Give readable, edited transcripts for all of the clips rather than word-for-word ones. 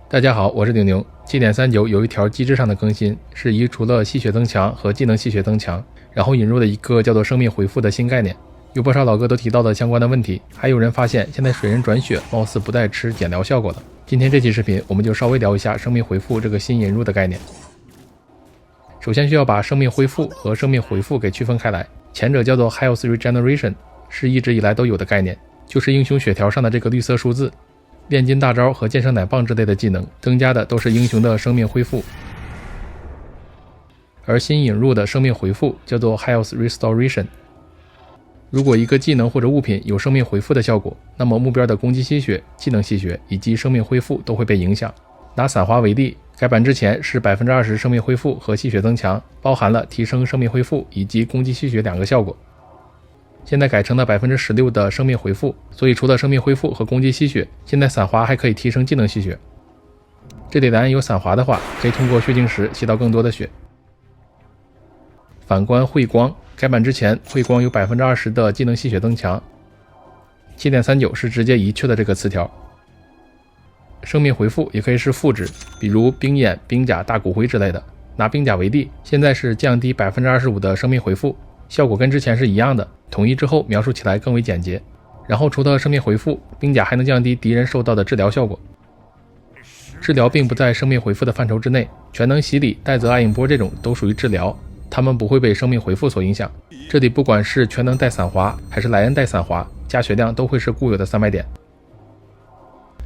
大家好，我是牛牛。7.39有一条机制上的更新，是移除了吸血增强和技能吸血增强，然后引入了一个叫做生命回复的新概念。有不少老哥都提到了相关的问题，还有人发现现在水人转血貌似不带吃减疗效果了。今天这期视频我们就稍微聊一下生命回复这个新引入的概念。首先需要把生命恢复和生命回复给区分开来，前者叫做 Health Regeneration， 是一直以来都有的概念，就是英雄血条上的这个绿色数字。炼金大招和剑圣奶棒之类的技能增加的都是英雄的生命恢复，而新引入的生命回复叫做 Health Restoration。 如果一个技能或者物品有生命回复的效果，那么目标的攻击吸血、技能吸血以及生命恢复都会被影响。拿伞华为例，改版之前是 20% 生命恢复和吸血增强，包含了提升生命恢复以及攻击吸血两个效果。现在改成了 16% 的生命回复，所以除了生命恢复和攻击吸血，现在伞华还可以提升技能吸血。这里蓝有伞华的话，可以通过血晶石吸到更多的血。反观慧光，改版之前慧光有 20% 的技能吸血增强， 7.39 是直接移去了这个词条。生命回复也可以是副值，比如冰眼、冰甲、大骨灰之类的。拿冰甲为例，现在是降低 25% 的生命回复，效果跟之前是一样的，统一之后描述起来更为简洁。然后除了生命回复，冰甲还能降低敌人受到的治疗效果。治疗并不在生命回复的范畴之内，全能洗礼、带泽爱影波这种都属于治疗，它们不会被生命回复所影响。这里不管是全能带伞华还是莱恩带伞华，加血量都会是固有的300点。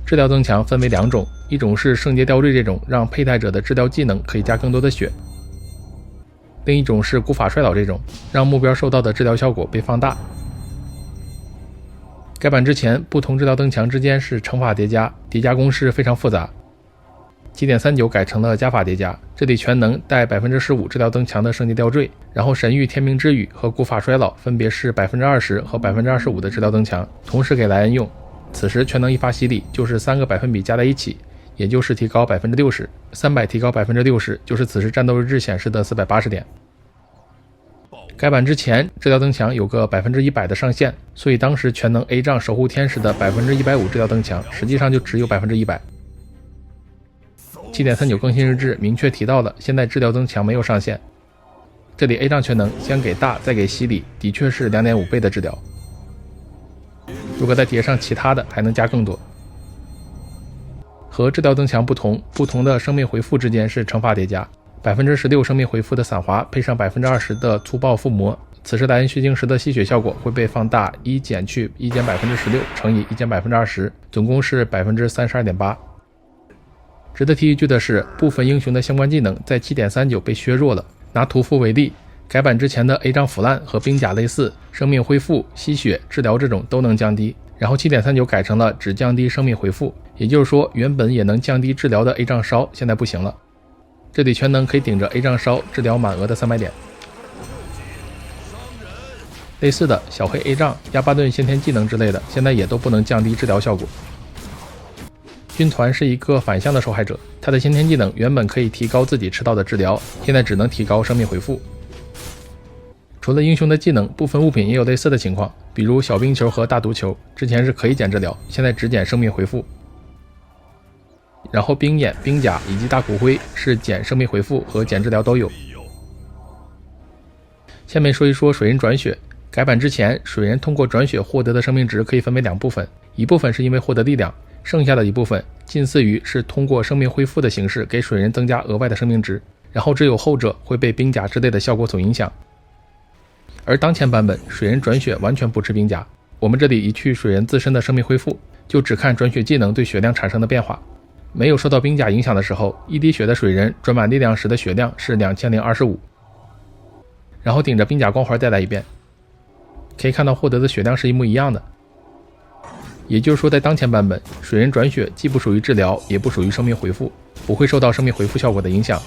治疗增强分为两种，一种是圣洁吊坠这种让佩戴者的治疗技能可以加更多的血，另一种是古法衰老这种让目标受到的治疗效果被放大。改版之前不同治疗增强之间是乘法叠加，叠加公式非常复杂。7.39 改成了加法叠加，这里全能带 15% 治疗增强的圣洁吊坠，然后神域天命之羽和古法衰老分别是 20% 和 25% 的治疗增强，同时给莱恩用。此时全能一发洗礼就是3个百分比加在一起，也就是提高 60%， 300提高 60%， 就是此时战斗日志显示的480点。改版之前治疗增强有个 100% 的上限，所以当时全能 A 杖守护天使的 150% 治疗增强实际上就只有 100%。 7.39 更新日志明确提到了现在治疗增强没有上限，这里 A 杖全能先给大再给洗礼，的确是 2.5 倍的治疗，如果再叠上其他的还能加更多。和治疗增强不同，不同的生命回复之间是乘法叠加， 16% 生命回复的伞华配上 20% 的粗暴附魔，此时莱恩血晶石的吸血效果会被放大1减去1减 16% 乘以1减 20%， 总共是 32.8%。 值得提一句的是，部分英雄的相关技能在 7.39 被削弱了。拿屠夫为例，改版之前的 A 杖腐烂和冰甲类似，生命恢复、吸血、治疗这种都能降低，然后 7.39 改成了只降低生命回复，也就是说原本也能降低治疗的 A 杖烧现在不行了。这里全能可以顶着 A 杖烧治疗满额的300点。类似的小黑 A 杖、亚巴顿先天技能之类的现在也都不能降低治疗效果。军团是一个反向的受害者，他的先天技能原本可以提高自己吃到的治疗，现在只能提高生命回复。除了英雄的技能，部分物品也有类似的情况，比如小冰球和大毒球之前是可以减治疗，现在只减生命回复。然后冰眼、冰甲以及大骨灰是减生命回复和减治疗都有。下面说一说水人转血。改版之前，水人通过转血获得的生命值可以分为两部分，一部分是因为获得力量，剩下的一部分近似于是通过生命恢复的形式给水人增加额外的生命值，然后只有后者会被冰甲之类的效果所影响。而当前版本水人转血完全不吃冰甲，我们这里移去水人自身的生命恢复，就只看转血技能对血量产生的变化。没有受到冰甲影响的时候，一滴血的水人转满力量时的血量是2025，然后顶着冰甲光环再来一遍，可以看到获得的血量是一模一样的。也就是说在当前版本，水人转血既不属于治疗也不属于生命回复，不会受到生命回复效果的影响。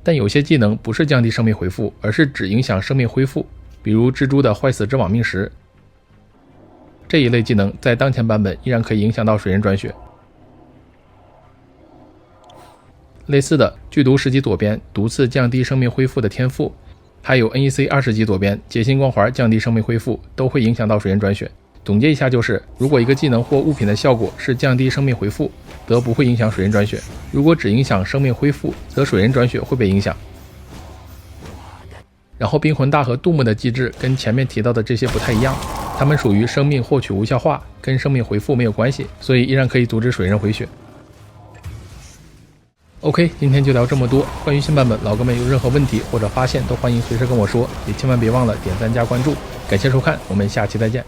但有些技能不是降低生命回复，而是只影响生命恢复，比如蜘蛛的坏死之网命石，这一类技能在当前版本依然可以影响到水人转血。类似的，剧毒10级左边毒刺降低生命恢复的天赋，还有 NEC 20级左边解心光环降低生命恢复，都会影响到水人转血。总结一下就是，如果一个技能或物品的效果是降低生命回复，则不会影响水人转血；如果只影响生命恢复，则水人转血会被影响。然后冰魂大和杜牧的机制跟前面提到的这些不太一样，它们属于生命获取无效化，跟生命回复没有关系，所以依然可以阻止水人回血。OK， 今天就聊这么多。关于新版本，老哥们有任何问题或者发现，都欢迎随时跟我说，也千万别忘了点赞加关注。感谢收看，我们下期再见。